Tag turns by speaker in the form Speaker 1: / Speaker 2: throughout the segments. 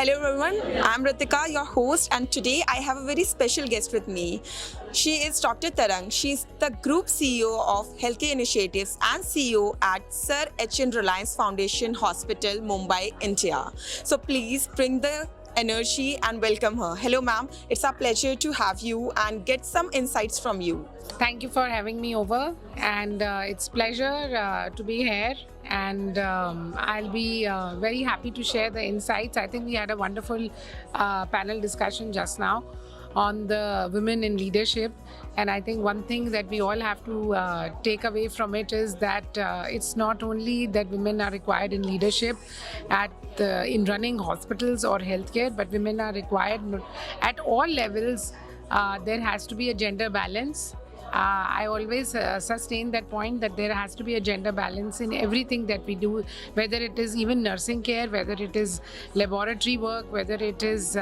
Speaker 1: Hello everyone, I'm Ritika, your host, and today I have a very special guest with me. She is Dr. Tarang. She's the Group CEO of Healthcare Initiatives and CEO at Sir H.N. Reliance Foundation Hospital, Mumbai, India. So please bring the energy and welcome her. Hello ma'am, it's a pleasure to have you and get some insights from you.
Speaker 2: Thank you for having me over, and it's pleasure to be here. And I'll be very happy to share the insights. I think we had a wonderful panel discussion just now on the women in leadership, and I think one thing that we all have to take away from it is that it's not only that women are required in leadership in running hospitals or healthcare, but women are required at all levels. There has to be a gender balance. I always sustain that point that there has to be a gender balance in everything that we do, whether it is even nursing care, whether it is laboratory work, whether it is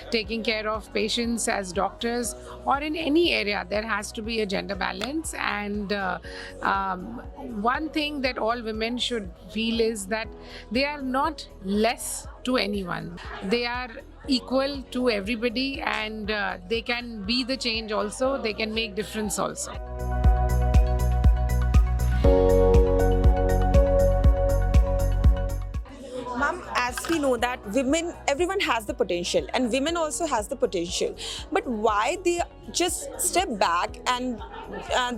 Speaker 2: taking care of patients as doctors, or in any area, there has to be a gender balance. And one thing that all women should feel is that they are not less to anyone. They are equal to everybody, and they can be the change also. They can make difference also.
Speaker 1: Ma'am, as we know that everyone has the potential and women also has the potential. But why they just step back and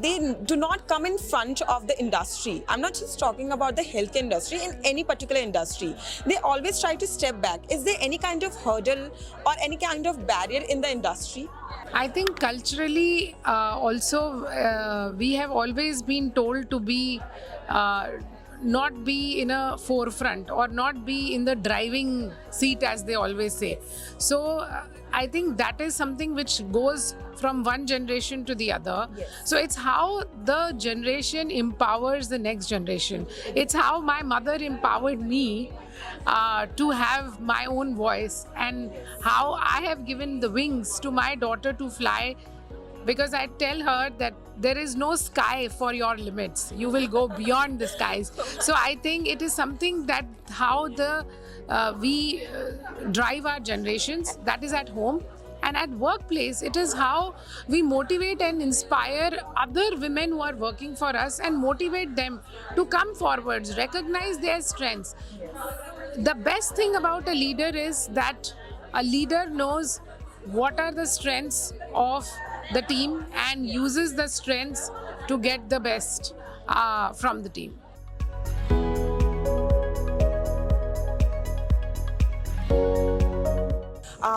Speaker 1: they do not come in front of the industry? I'm not just talking about the healthcare industry, in any particular industry. They always try to step back. Is there any kind of hurdle or any kind of barrier in the industry?
Speaker 2: I think culturally also we have always been told to be not be in a forefront or not be in the driving seat, as they always say. So I think that is something which goes from one generation to the other.
Speaker 1: Yes.
Speaker 2: So it's how the generation empowers the next generation. It's how my mother empowered me to have my own voice, and how I have given the wings to my daughter to fly, because I tell her that there is no sky for your limits. You will go beyond the skies. So I think it is something that how we drive our generations, that is at home. And at workplace, it is how we motivate and inspire other women who are working for us and motivate them to come forwards, recognize their strengths. The best thing about a leader is that a leader knows what are the strengths of the team and uses the strengths to get the best from the team.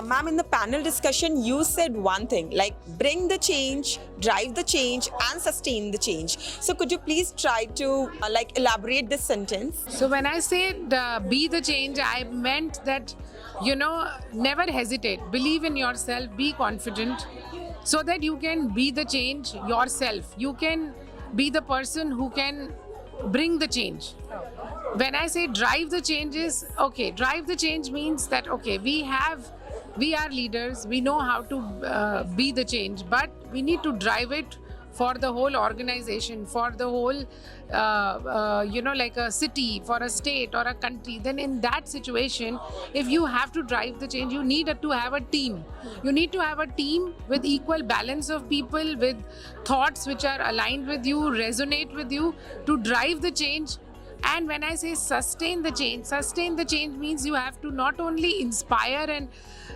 Speaker 1: Ma'am, in the panel discussion, you said one thing like bring the change, drive the change, and sustain the change. So, could you please try to elaborate this sentence?
Speaker 2: So when I said be the change, I meant that, never hesitate. Believe in yourself, be confident, so that you can be the change yourself. You can be the person who can bring the change. When I say drive the changes, drive the change means that, we are leaders, we know how to be the change, but we need to drive it for the whole organization, for the whole, like a city, for a state or a country. Then in that situation, if you have to drive the change, you need to have a team. You need to have a team with equal balance of people, with thoughts which are aligned with you, resonate with you, to drive the change. And when I say sustain the change means you have to not only inspire and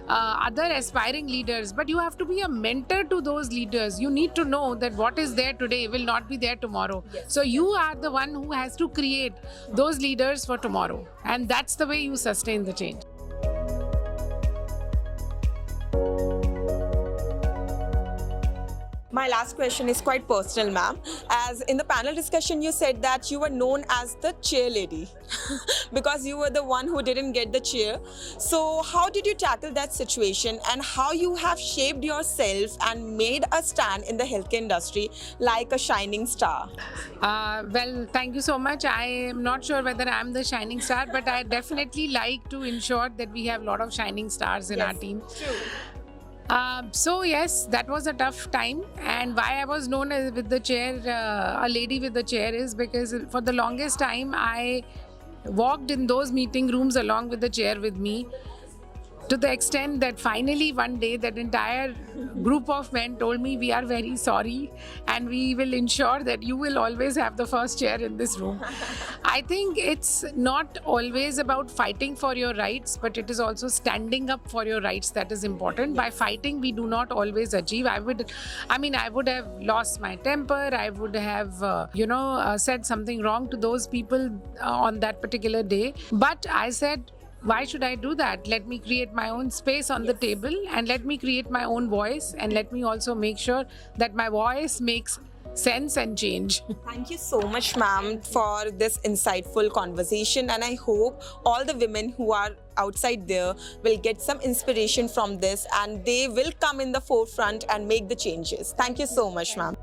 Speaker 2: other aspiring leaders, but you have to be a mentor to those leaders. You need to know that what is there today will not be there tomorrow.
Speaker 1: Yes.
Speaker 2: So you are the one who has to create those leaders for tomorrow. And that's the way you sustain the change.
Speaker 1: My last question is quite personal, ma'am. As in the panel discussion, you said that you were known as the chair lady because you were the one who didn't get the chair. So how did you tackle that situation, and how you have shaped yourself and made a stand in the healthcare industry like a shining star?
Speaker 2: Well, thank you so much. I am not sure whether I am the shining star, but I definitely like to ensure that we have a lot of shining stars in our team.
Speaker 1: True.
Speaker 2: So yes, that was a tough time, and why I was known as with the chair, a lady with the chair, is because for the longest time I walked in those meeting rooms along with the chair with me. to the extent that finally one day that entire group of men told me, we are very sorry and we will ensure that you will always have the first chair in this room. I think it's not always about fighting for your rights, but it is also standing up for your rights that is important. By fighting, we do not always achieve. I would have lost my temper. I would have, said something wrong to those people on that particular day. But I said, why should I do that? Let me create my own space on the table and let me create my own voice, and let me also make sure that my voice makes sense and change.
Speaker 1: Thank you so much, ma'am, for this insightful conversation. And I hope all the women who are outside there will get some inspiration from this and they will come in the forefront and make the changes. Thank you so much, ma'am.